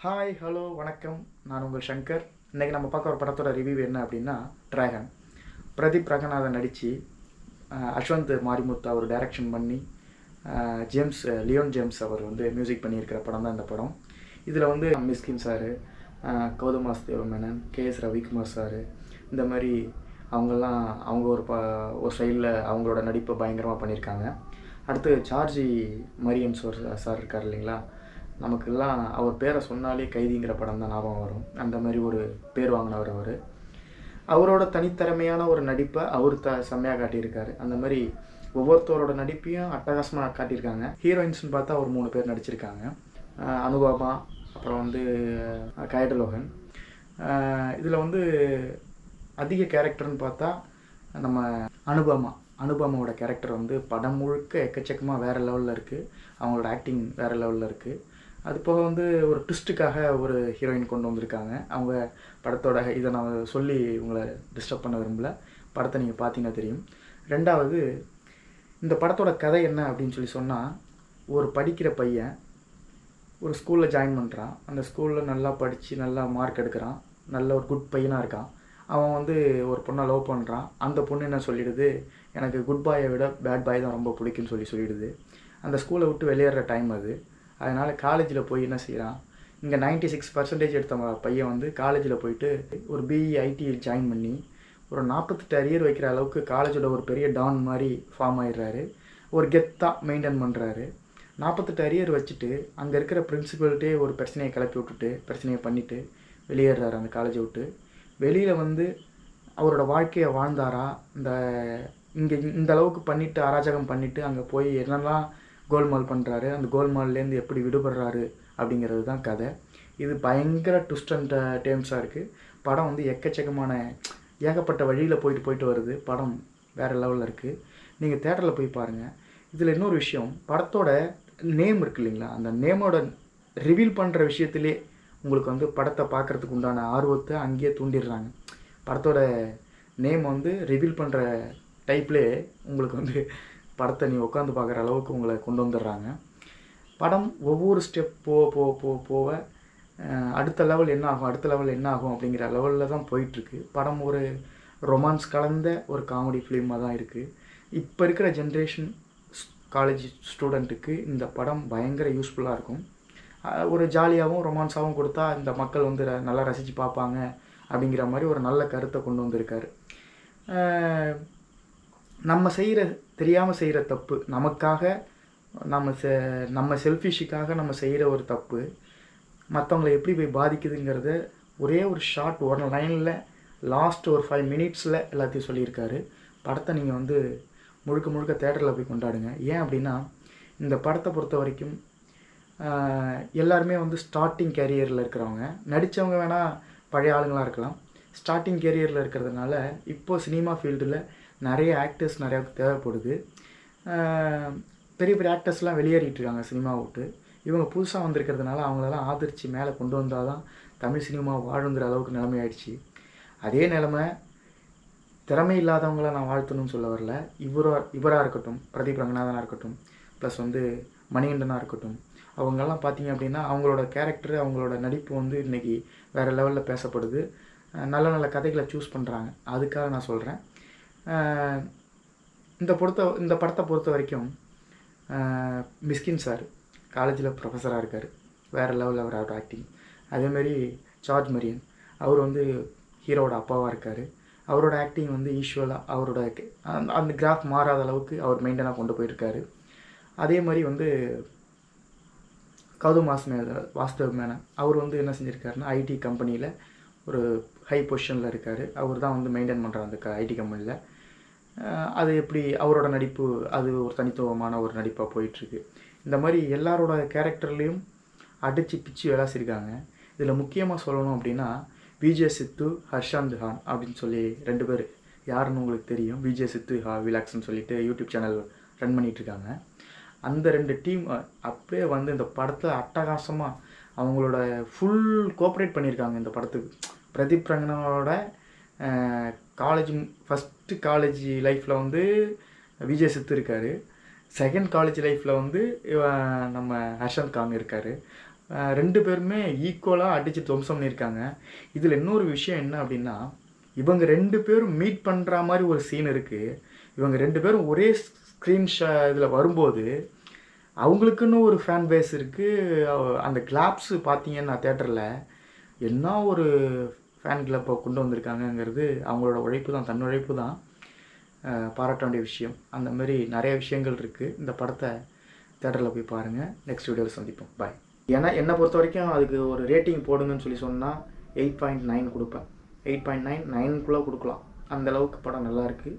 Hi hello வணக்கம். நான் உங்கள் சங்கர். இன்றைக்கி நம்ம பார்க்க ஒரு படத்தோட ரிவ்யூ என்ன அப்படின்னா டிராகன். பிரதீப் ரங்கநாதன் நடித்து அஸ்வந்த் மாரிமுத்து அவர் டைரக்ஷன் பண்ணி லியோன் ஜேம்ஸ் அவர் வந்து மியூசிக் பண்ணியிருக்கிற படம் தான் இந்த படம். இதில் வந்து Mysskin sir, Gautham Vasudev Menon, KS Ravikumar sir, இந்த மாதிரி அவங்கெல்லாம் அவங்க ஒரு ஸ்டைலில் அவங்களோட நடிப்பை பயங்கரமாக பண்ணியிருக்காங்க. அடுத்து சார்ஜி மரியன் சார் இருக்கார் இல்லைங்களா, நமக்கெல்லாம் அவர் பேரை சொன்னாலே கைதிங்கிற படம் தான் ஞாபகம் வரும். அந்த மாதிரி ஒரு பேர் வாங்கினவர் அவர். அவரோட தனித்திறமையான ஒரு நடிப்பை அவர் செம்மையாக காட்டியிருக்காரு. அந்த மாதிரி ஒவ்வொருத்தரோட நடிப்பையும் அட்டகாசமாக காட்டியிருக்காங்க. ஹீரோயின்ஸ்னு பார்த்தா ஒரு 3 பேர் நடிச்சிருக்காங்க. அனுபமா, அப்புறம் வந்து கயடலோகன். இதில் வந்து அதிக கேரக்டர்னு பார்த்தா நம்ம அனுபமாவோட கேரக்டர் வந்து படம் முழுக்க எக்கச்சக்கமாக வேறு லெவலில் இருக்குது. அவங்களோட ஆக்டிங் வேறு லெவலில் இருக்குது. அது போக வந்து ஒரு ட்விஸ்ட்டுக்காக ஒரு ஹீரோயின் கொண்டு வந்திருக்காங்க. அவங்க படத்தோட இதை நான் சொல்லி உங்களை டிஸ்டர்ப் பண்ண விரும்பல. படத்தை நீங்கள் பார்த்தீங்கன்னா தெரியும். ரெண்டாவது, இந்த படத்தோட கதை என்ன அப்படின்னு சொல்லி சொன்னால், ஒரு படிக்கிற பையன் ஒரு ஸ்கூலில் ஜாயின் பண்ணுறான். அந்த ஸ்கூலில் நல்லா படித்து நல்லா மார்க் எடுக்கிறான். நல்ல ஒரு குட் பையனாக இருக்கான். அவன் வந்து ஒரு பொண்ணை லவ் பண்ணுறான். அந்த பொண்ணு என்ன சொல்லிடுது, எனக்கு குட் பாயை விட பேட் பாய் தான் ரொம்ப பிடிக்கும்னு சொல்லிடுது. அந்த ஸ்கூலை விட்டு வெளியேற டைம் அது. அதனால் காலேஜில் போய் என்ன செய்கிறான், இங்கே 96% எடுத்த பையன் வந்து காலேஜில் போயிட்டு ஒரு பிஇ ஐடியில் ஜாயின் பண்ணி ஒரு 48 அரியர் வைக்கிற அளவுக்கு காலேஜோட ஒரு பெரிய டான் மாதிரி ஃபார்ம் ஆகிடுறாரு. ஒரு கெத்தாக மெயின்டைன் பண்ணுறாரு. 48 அரியர் வச்சுட்டு அங்கே இருக்கிற பிரின்சிபல்கிட்டே ஒரு பிரச்சனையை கிளப்பி விட்டுட்டு பிரச்சனையை பண்ணிவிட்டு வெளியேறாரு அந்த காலேஜை விட்டு. வெளியில் வந்து அவரோட வாழ்க்கையை வாழ்ந்தாரா, இந்த அளவுக்கு பண்ணிவிட்டு அராஜகம் பண்ணிவிட்டு அங்கே போய் என்னெல்லாம் கோல்மால் பண்ணுறாரு, அந்த கோல்மால்லேருந்து எப்படி விடுபடுறாரு அப்படிங்கிறது தான் கதை. இது பயங்கர ட்விஸ்ட் அண்ட் டேர்ம்ஸாக இருக்குது. படம் வந்து எக்கச்சக்கமான ஏகப்பட்ட வழியில் போயிட்டு வருது. படம் வேறு லெவலில் இருக்குது. நீங்கள் தேட்டரில் போய் பாருங்கள். இதில் இன்னொரு விஷயம், படத்தோட நேம் இருக்குது இல்லைங்களா, அந்த நேமோட ரிவீல் பண்ணுற விஷயத்திலே உங்களுக்கு வந்து படத்தை பார்க்குறதுக்கு உண்டான ஆர்வத்தை அங்கேயே தூண்டிடுறாங்க. படத்தோட நேம் வந்து ரிவீல் பண்ணுற டைப்லேயே உங்களுக்கு வந்து படத்தை நீ உட்காந்து பார்க்குற அளவுக்கு உங்களை கொண்டு வந்துடுறாங்க. படம் ஒவ்வொரு ஸ்டெப் போக அடுத்த லெவல் என்ன ஆகும் அப்படிங்கிற லெவலில் தான் போயிட்டுருக்கு. படம் ஒரு ரொமான்ஸ் கலந்த ஒரு காமெடி ஃபிலிமாக தான் இருக்குது. இப்போ இருக்கிற ஜென்ரேஷன் காலேஜ் ஸ்டூடெண்ட்டுக்கு இந்த படம் பயங்கர யூஸ்ஃபுல்லாக இருக்கும். ஒரு ஜாலியாகவும் ரொமான்ஸாகவும் கொடுத்தா இந்த மக்கள் வந்து நல்லா ரசித்து பார்ப்பாங்க அப்படிங்கிற மாதிரி ஒரு நல்ல கருத்தை கொண்டு வந்திருக்காரு. நம்ம தெரியாமல் செய்கிற தப்பு, நமக்காக நம்ம செல்ஃபிஷுக்காக நம்ம செய்கிற ஒரு தப்பு மற்றவங்களை எப்படி போய் பாதிக்குதுங்கிறத ஒரே ஒரு ஷார்ட் ஒரு லைனில் லாஸ்ட் ஒரு 5 மினிட்ஸில் எல்லாத்தையும் சொல்லியிருக்காரு. படத்தை நீங்கள் வந்து முழுக்க தேட்டரில் போய் கொண்டாடுங்க. ஏன் அப்படின்னா, இந்த படத்தை பொறுத்த வரைக்கும் எல்லாருமே வந்து ஸ்டார்டிங் கேரியரில் இருக்கிறவங்க, நடித்தவங்க வேணால் பழைய ஆளுங்களாக இருக்கலாம். ஸ்டார்டிங் கேரியரில் இருக்கிறதுனால இப்போது சினிமா ஃபீல்டில் நிறைய ஆக்டர்ஸ் நிறையா தேவைப்படுது. பெரிய ஆக்டர்ஸ்லாம் வெளியேறிட்டுருக்காங்க சினிமா விட்டு. இவங்க புதுசாக வந்திருக்கிறதுனால அவங்களெல்லாம் ஆதரித்து மேலே கொண்டு வந்தால் தான் தமிழ் சினிமா வாழுங்கிற அளவுக்கு நிலைமை ஆயிடுச்சு. அதே நிலைமை திறமை இல்லாதவங்கள நான் வாழ்த்தணும்னு சொல்ல வரல. இவராக இருக்கட்டும், பிரதீப் ரங்கநாதனாக இருக்கட்டும், ப்ளஸ் வந்து மணிகண்டனாக இருக்கட்டும், அவங்கெல்லாம் பார்த்தீங்க அப்படின்னா அவங்களோட கேரக்டரு, அவங்களோட நடிப்பு வந்து இன்றைக்கி வேறு லெவலில் பேசப்படுது. நல்ல கதைகளை சூஸ் பண்ணுறாங்க. அதுக்காக நான் சொல்கிறேன். இந்த படத்தை பொறுத்த வரைக்கும் மிஸ்கின் சார் காலேஜில் ப்ரொஃபஸராக இருக்கார். வேறு லெவலில் அவரோட ஆக்டிங். அதேமாரி சார்ஜ் மரியன் அவர் வந்து ஹீரோவோட அப்பாவாக இருக்கார். அவரோட ஆக்டிங் வந்து யூஸ்வலாக அவரோட அந்த கிராஃப் மாறாத அளவுக்கு அவர் மெயின்டைனாக கொண்டு போயிருக்காரு. அதே மாதிரி வந்து கௌதம் வாசுதேவ் மேனன் அவர் வந்து என்ன செஞ்சுருக்காருன்னா, ஐடி கம்பெனியில் ஒரு ஹை பொசிஷனில் இருக்கார். அவர் தான் வந்து மெயின்டைன் பண்ணுறார் அந்த ஐடி கம்பெனியில். அது எப்படி அவரோட நடிப்பு, அது ஒரு தனித்துவமான ஒரு நடிப்பாக போயிட்டுருக்கு. இந்த மாதிரி எல்லாரோட கேரக்டர்லேயும் அடித்து பிச்சு விளாசிருக்காங்க. இதில் முக்கியமாக சொல்லணும் அப்படின்னா, விஜய் சித்து, ஹர்ஷாந்த் கான் அப்படின்னு சொல்லி 2 பேர் யாருன்னு உங்களுக்கு தெரியும். விஜய் சித்து விலாக்ஸ்ன்னு சொல்லிட்டு யூடியூப் சேனல் ரன் பண்ணிகிட்ருக்காங்க. அந்த 2 டீம் அப்படியே வந்து இந்த படத்தை அட்டகாசமாக அவங்களோட ஃபுல் கோஆப்ரேட் பண்ணியிருக்காங்க இந்த படத்துக்கு. பிரதீப் ரங்கனோட ஃபஸ்ட்டு காலேஜ் லைஃப்பில் வந்து விஜய் சித்து இருக்கார். செகண்ட் காலேஜ் லைஃப்பில் வந்து நம்ம ஹர்ஷாந்த் கான் இருக்கார். 2 பேருமே ஈக்குவலாக அடித்து துவம்சம் பண்ணியிருக்காங்க. இதில் இன்னொரு விஷயம் என்ன அப்படின்னா, இவங்க 2 பேரும் மீட் பண்ணுற மாதிரி ஒரு சீன் இருக்குது. இவங்க 2 பேரும் ஒரே ஸ்க்ரீன் இதில் வரும்போது அவங்களுக்குன்னு ஒரு ஃபேன் பேஸ் இருக்குது. அந்த கிளாப்ஸு பார்த்தீங்கன்னா தியேட்டரில் என்ன ஒரு ஃபேன் கிளப்பை கொண்டு வந்திருக்காங்கங்கிறது அவங்களோட உழைப்பு தான், தன் உழைப்பு தான். பாராட்ட வேண்டிய விஷயம். அந்த மாதிரி நிறைய விஷயங்கள் இருக்குது. இந்த படத்தை தியேட்டரில் போய் பாருங்கள். நெக்ஸ்ட் வீடியோவில் சந்திப்போம். பாய். ஏன்னா என்னை பொறுத்த வரைக்கும் அதுக்கு ஒரு ரேட்டிங் போடுங்கன்னு சொல்லி சொன்னால் 8.9 கொடுப்பேன். 8.9 9க்குள்ளே கொடுக்கலாம். அந்தளவுக்கு படம் நல்லாயிருக்கு.